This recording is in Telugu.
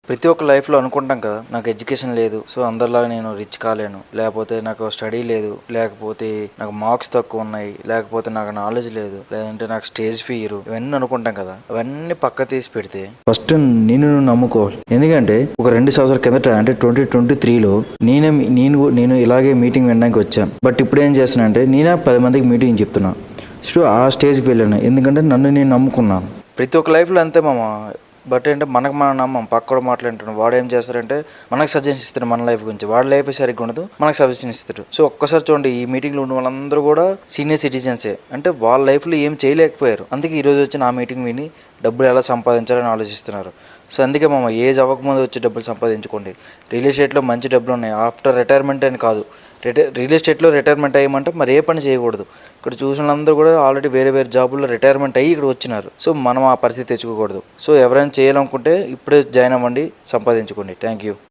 ప్రతి ఒక్క లైఫ్లో అనుకుంటాం కదా, నాకు ఎడ్యుకేషన్ లేదు, సో అందరిలాగా నేను రిచ్ కాలేను, లేకపోతే నాకు స్టడీ లేదు, లేకపోతే నాకు మార్క్స్ తక్కువ ఉన్నాయి, లేకపోతే నాకు నాలెడ్జ్ లేదు, లేదంటే నాకు స్టేజ్ ఫియర్, ఇవన్నీ అనుకుంటాం కదా. అవన్నీ పక్క తీసి పెడితే ఫస్ట్ నేను నమ్ముకోవాలి. ఎందుకంటే ఒక 2 సంవత్సరాల కిందట అంటే 2023లో నేను ఇలాగే మీటింగ్ వినడానికి వచ్చాను. బట్ ఇప్పుడు ఏం చేస్తానంటే నేనే 10 మందికి మీటింగ్ చెప్తున్నాను. సో ఆ స్టేజ్కి వెళ్ళాను, ఎందుకంటే నన్ను నేను నమ్ముకున్నాను. ప్రతి ఒక్క లైఫ్లో అంతే మామ. బట్ ఏంటంటే మనకు మనం నమ్మం, పక్కడు మాట్లాడుతున్నాడు, వాడు ఏం చేస్తారంటే మనకు సజెషన్ ఇస్తాడు మన లైఫ్ గురించి, వాడి లైఫ్ సరిగ్గా ఉండదు, మనకు సజెషన్ ఇస్తాడు. సో ఒక్కసారి చూడండి, ఈ మీటింగ్లో ఉన్న వాళ్ళందరూ కూడా సీనియర్ సిటిజన్సే, అంటే వాళ్ళ లైఫ్లో ఏం చేయలేకపోయారు, అందుకే ఈరోజు వచ్చి నా మీటింగ్ విని డబ్బులు ఎలా సంపాదించాలని ఆలోచిస్తున్నారు. సో అందుకే మామ, ఏజ్ అవ్వకముందు వచ్చి డబ్బులు సంపాదించుకోండి. రియల్ ఎస్టేట్లో మంచి డబ్బులు ఉన్నాయి, ఆఫ్టర్ రిటైర్మెంట్ అని కాదు. రియల్ ఎస్టేట్లో రిటైర్మెంట్ అయ్యమంటే మరి ఏ పని చేయకూడదు. ఇక్కడ చూసిన వాళ్ళందరూ కూడా ఆల్రెడీ వేరే జాబుల్లో రిటైర్మెంట్ అయ్యి ఇక్కడ వచ్చినారు. సో మనం ఆ పరిస్థితి తెచ్చుకోకూడదు. సో ఎవరైనా చేయాలనుకుంటే ఇప్పుడే జాయిన్ అవ్వండి, సంపాదించుకోండి. Thank you.